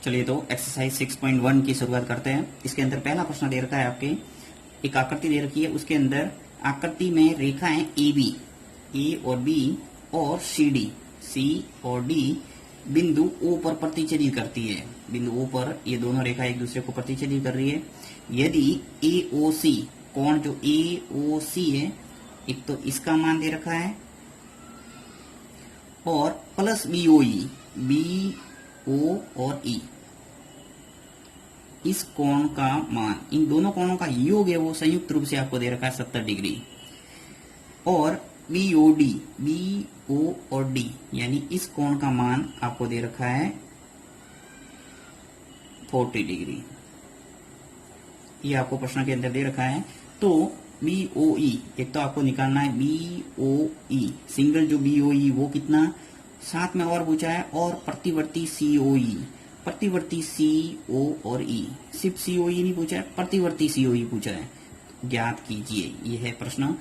चलिए तो एक्सरसाइज 6.1 की शुरुआत करते हैं। इसके अंदर पहला प्रश्न दे रखा है आपके, एक आकृति दे रखी है, उसके अंदर आकृति में रेखाएं ए बी, ए और बी और सी और डी बिंदु ओ पर प्रतिच्छेदित करती है। बिंदु ओ पर ये दोनों रेखा एक दूसरे को प्रतिच्छेदित कर रही है। यदि ए ओ सी कोण जो ए ओ सी है, एक तो इसका मान दे रखा है और प्लस बी ओ ई, बी ओ और ई, इस कोण का मान, इन दोनों कोणों का योग है वो संयुक्त रूप से आपको दे रखा है 70 डिग्री। और B O D, B O और डी यानी इस कोण का मान आपको दे रखा है 40 डिग्री। ये आपको प्रश्न के अंदर दे रखा है। तो बी ओ ई, एक तो आपको निकालना है बी ओ ई, सिंगल जो बी ओ ई वो कितना, साथ में और पूछा है और प्रतिवर्ती सी ओ ई, प्रतिवर्ती सी ओ और ई, सिर्फ सी ओ ई नहीं पूछा है, प्रतिवर्ती सी ओ ई पूछा है, ज्ञात कीजिए, ये है प्रश्न।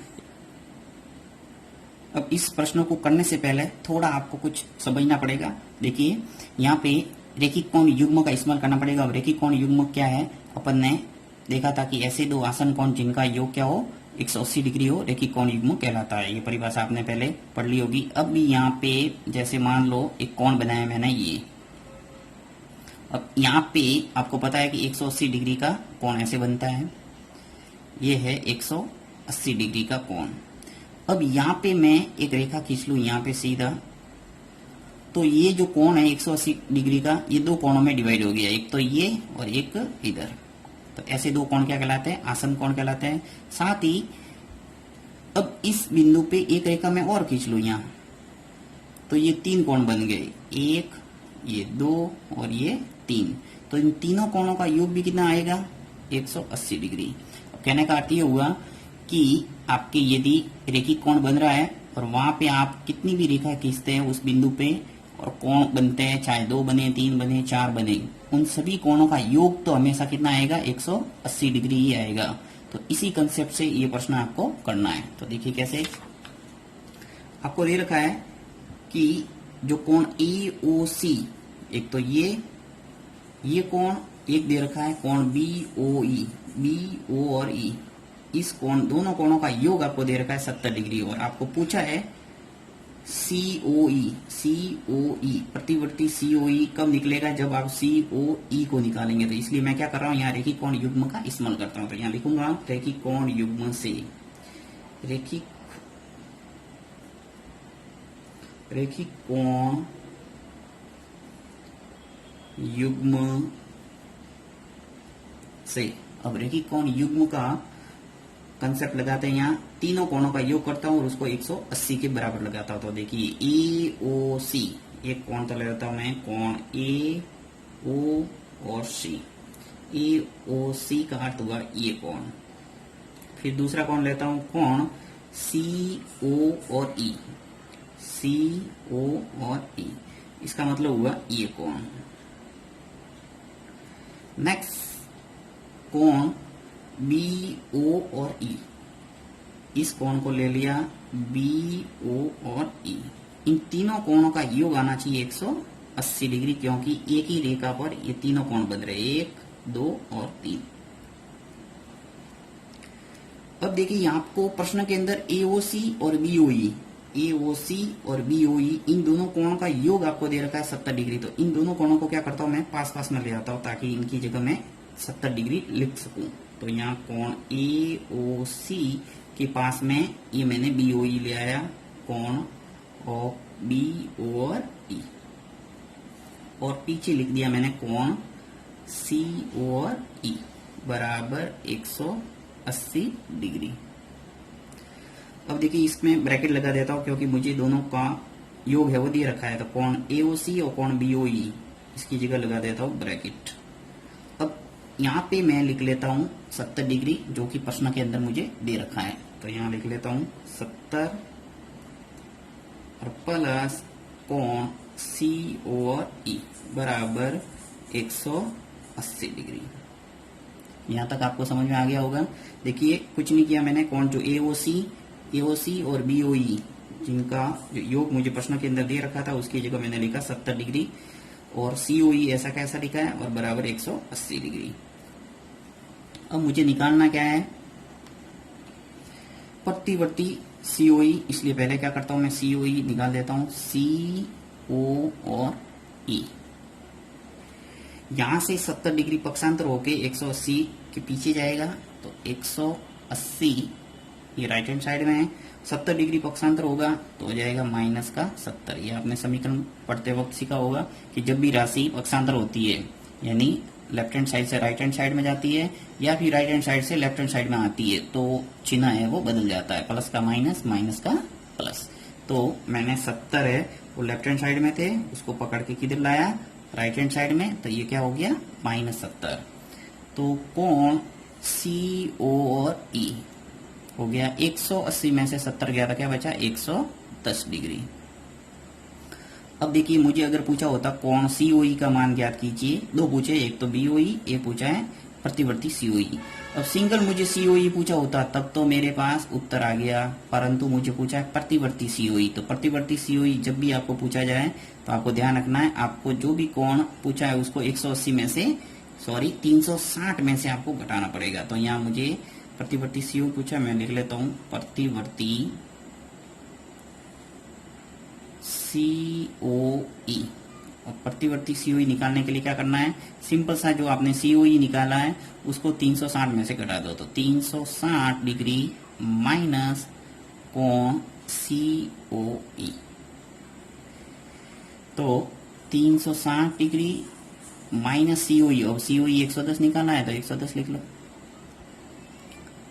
अब इस प्रश्न को करने से पहले थोड़ा आपको कुछ समझना पड़ेगा। देखिए यहाँ पे रेखिक कोण युग्म का इस्तेमाल करना पड़ेगा। अब रेखिक कोण युग्म क्या है, अपन ने देखा था कि ऐसे दो आसन कोण जिनका योग क्या हो 180 डिग्री हो, रेखिक कोण युग्म कहलाता है। ये परिभाषा आपने पहले पढ़ ली होगी। अब भी यहाँ पे जैसे मान लो एक कोण बनाया मैंने ये, अब यहाँ पे आपको पता है कि 180 डिग्री का कोण ऐसे बनता है, ये है 180 डिग्री का कोण। अब यहाँ पे मैं एक रेखा खींच लूं यहाँ पे सीधा, तो ये जो कोण है 180 डिग्री का, ये दो कोणों में डिवाइड हो गया, एक तो ये और एक इधर। तो ऐसे दो कोण क्या कहलाते हैं, आसन कोण कहलाते हैं। साथ ही अब इस बिंदु पे एक रेखा मैं और खींच लूं यहाँ, तो ये तीन कोण बन गए, एक, ये दो और ये तीन। तो इन तीनों कोणों का योग भी कितना आएगा 180 डिग्री। कहने का अर्थ ये हुआ कि आपके यदि रेखिक कोण बन रहा है और वहां पे आप कितनी भी रेखा खींचते हैं उस बिंदु पे और कोण बनते हैं, चाहे दो बने, तीन बने, चार बने, उन सभी कोणों का योग तो हमेशा कितना आएगा 180 डिग्री ही आएगा। तो इसी कंसेप्ट से ये प्रश्न आपको करना है। तो देखिए कैसे, आपको दे रखा है कि जो कोण ए ओ सी, एक तो ये कोण, एक दे रखा है कोण बी ओ ई, बी ओ और ई, इस कोण, दोनों कोणों का योग आपको दे रखा है 70 डिग्री। और आपको पूछा है सी ओ ई, प्रतिवर्ती सी ओ ई कब निकलेगा, जब आप सी ओ ई को निकालेंगे। तो इसलिए मैं क्या कर रहा हूं, यहाँ रेखिक कोण युग्म का इस्तेमाल करता हूं। तो यहाँ लिखूंगा रेखिक कोण युग्म से, रेखिक कोण युग्म से। अब रेखिक कोण युग्म का कंसेप्ट लगाते हैं, यहाँ तीनों कोणों का योग करता हूं और उसको 180 के बराबर लगाता हूं। तो देखिए ए ओ सी, एक कोण तो ले लेता हूं मैं, कोण ए ओ और सी, ए ओ सी का अर्थ हुआ ये कोण। फिर दूसरा कोण लेता हूं, कोण सी ओ और ई, सी ओ और ई, इसका मतलब हुआ ये कोण। नेक्स्ट कोण बी ओ और ई, इस कोण को ले लिया बी ओ और ई। इन तीनों कोणों का योग आना चाहिए 180 डिग्री, क्योंकि एक ही रेखा पर ये तीनों कोण बन रहे, 1, 2 और 3। अब देखिए आपको प्रश्न के अंदर एओसी और बीओई, एओसी और बीओई, इन दोनों कोणों का योग आपको दे रखा है 70 डिग्री। तो इन दोनों कोणों को क्या करता हूं मैं, पास में ले आता हूं ताकि इनकी जगह मैं 70 डिग्री लिख सकूं। तो यहाँ कोण ए ओ सी के पास में ये मैंने बी ओ ई ले आया, कोण और बी ओ और ई, और पीछे लिख दिया मैंने कोण सी ओ और ई बराबर 180 डिग्री। अब देखिए इसमें ब्रैकेट लगा देता हूं क्योंकि मुझे दोनों का योग है वो दे रखा है। तो कोण ए ओ सी और कोण बी ओ ई, इसकी जगह लगा देता हूं ब्रैकेट। अब यहाँ पे मैं लिख लेता हूं 70 डिग्री, जो कि प्रश्न के अंदर मुझे दे रखा है। तो यहाँ लिख लेता हूं 70 और प्लस कोण सी ओ और ई बराबर 180 डिग्री। यहाँ तक आपको समझ में आ गया होगा। देखिए कुछ नहीं किया मैंने, कोण जो एओसी और बीओई जिनका जो योग मुझे प्रश्न के अंदर दे रखा था उसकी जगह मैंने लिखा 70 डिग्री। और सीओई ऐसा कैसा लिखा है और बराबर 180 डिग्री। अब मुझे निकालना क्या है, प्रतिवर्ती सीओई, इसलिए पहले क्या करता हूं मैं सीओई निकाल देता हूं, सी ओ और ई। यहां से 70 डिग्री पक्षांतर होके 180 के पीछे जाएगा, तो 180 ये राइट हैंड साइड में है, 70 डिग्री पक्षांतर होगा तो हो जाएगा माइनस का 70। ये आपने समीकरण पढ़ते वक्त सीखा होगा कि जब भी राशि पक्षांतर होती है यानी लेफ्ट हैंड साइड से राइट हैंड साइड में जाती है या फिर राइट हैंड साइड से लेफ्ट हैंड साइड में आती है तो चिन्ह है वो बदल जाता है, प्लस का माइनस, माइनस का प्लस। तो मैंने 70 है वो लेफ्ट हैंड साइड में थे, उसको पकड़ के किधर लाया, राइट हैंड साइड में, तो ये क्या हो गया -70। तो कोण सी ओ और ई हो गया 180 में से 70 गया था, क्या बचा 110 डिग्री। अब देखिए मुझे अगर पूछा होता कोण सीओई का मान ज्ञात कीजिए, दो पूछे, एक तो बीओई, एक पूछा है प्रतिवर्ती सीओई। अब सिंगल मुझे सीओई पूछा होता तब तो मेरे पास उत्तर आ गया, परंतु मुझे पूछा है प्रतिवर्ती सीओई। तो प्रतिवर्ती सीओई जब भी आपको पूछा जाए तो आपको ध्यान रखना है, आपको जो भी कोण पूछा है उसको 180 में से 360 में से आपको घटाना पड़ेगा। तो यहाँ मुझे प्रतिवर्ती सीओई पूछा, मैं लिख लेता हूं प्रतिवर्ती सीओई। और प्रतिवर्ती सीओई निकालने के लिए क्या करना है, सिंपल सा जो आपने सीओई निकाला है उसको 360 में से घटा दो, तो 360 डिग्री माइनस कोण सीओई। तो 360 डिग्री माइनस सीओई, और सीओई 110 निकाला है तो 110 लिख लो।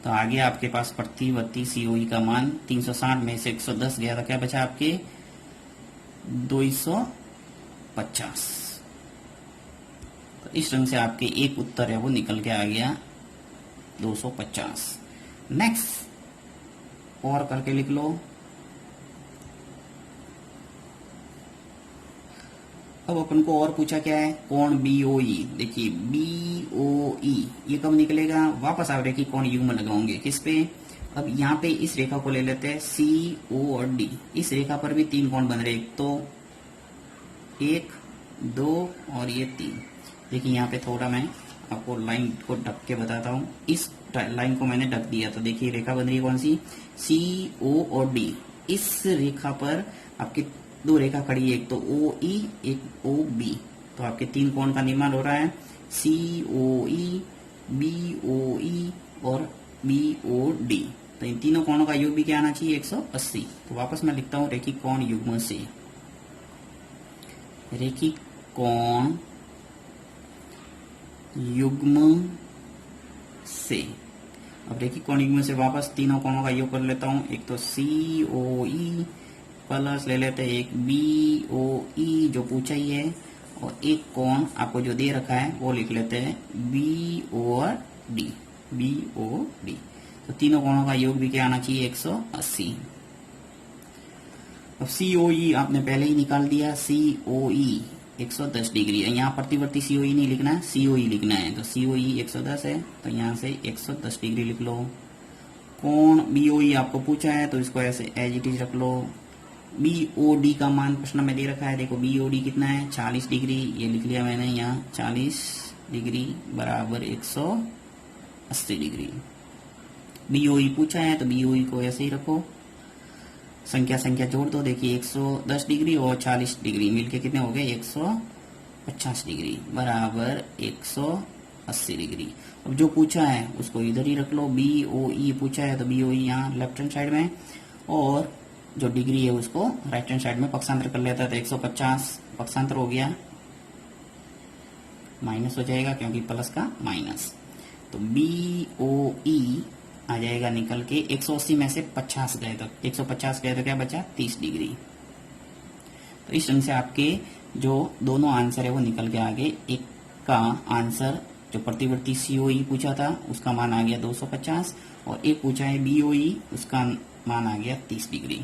तो आगे आपके पास प्रतिवर्ती सीओई का मान 360 में से 110 गया था, क्या बचा आपके 250। तो इस ढंग से आपके एक उत्तर है वो निकल के आ गया 250। नेक्स्ट और करके लिख लो। अब अपन को और पूछा क्या है, कोण बीओई। देखिए बीओई ये कब निकलेगा, वापस आप रेखी कोण युग्म लगाओगे किस पे, अब यहाँ पे इस रेखा को ले लेते हैं सी ओ और डी। इस रेखा पर भी 3 कोण बन रहे, एक तो 1, 2 और ये 3। देखिए यहाँ पे थोड़ा मैं आपको लाइन को ढक के बताता हूँ, इस लाइन को मैंने ढक दिया। तो देखिए रेखा बन रही है कौन सी, सी ओ और डी। इस रेखा पर आपकी 2 रेखा खड़ी है, एक तो ओ ई, एक ओ बी। तो आपके 3 कोण का निर्माण हो रहा है, सी ओ ई, बी ओ ई और बी ओ डी। तो इन तीनों कोणों का योग भी क्या आना चाहिए 180। तो वापस मैं लिखता हूं रेखी कोण युग्म से, रेखी कोण युग्म से। अब रेखी कोण युग्म से वापस तीनों कोणों का योग कर लेता हूं, एक तो सी ओ ई प्लस ले लेते हैं एक बी ओ ई जो पूछा ही है, और एक कोण आपको जो दे रखा है वो लिख लेते हैं बी ओ और डी, बी ओ डी। तो तीनों कोणों का योग भी क्या आना चाहिए 180। अब सीओई आपने पहले ही निकाल दिया, सीओई 110 डिग्री है। यहाँ प्रतिवर्ती सीओई नहीं लिखना है, सीओई लिखना है। तो सीओई 110 है तो यहाँ से 110 डिग्री लिख लो। कोण बीओई आपको पूछा है तो इसको ऐसे एज इट इज रख लो। बीओडी का मान प्रश्न में दे रखा है, देखो बीओडी कितना है 40 डिग्री, ये लिख लिया मैंने यहाँ 40 डिग्री बराबर 180 डिग्री। बीओई पूछा है तो बीओई को ऐसे ही रखो, संख्या जोड़ दो। देखिए 110 डिग्री और 40 डिग्री मिलके कितने हो गए 150 डिग्री बराबर 180 डिग्री। अब जो पूछा है उसको इधर ही रख लो, बीओई पूछा है तो बीओई यहाँ लेफ्ट हैंड साइड में, और जो डिग्री है उसको राइट हैंड साइड में पक्षांतर कर लेता है। तो 150 पक्षांतर हो गया, माइनस हो जाएगा क्योंकि प्लस का माइनस। तो बीओई आ जाएगा निकल के 180 में से 50 गए तो 150 गए तो क्या बचा 30 डिग्री। तो इस ढंग से आपके जो दोनों आंसर है वो निकल के आगे। एक का आंसर जो प्रतिवर्ती सीओई पूछा था उसका मान आ गया 250, और एक पूछा है बीओई उसका मान आ गया 30 डिग्री।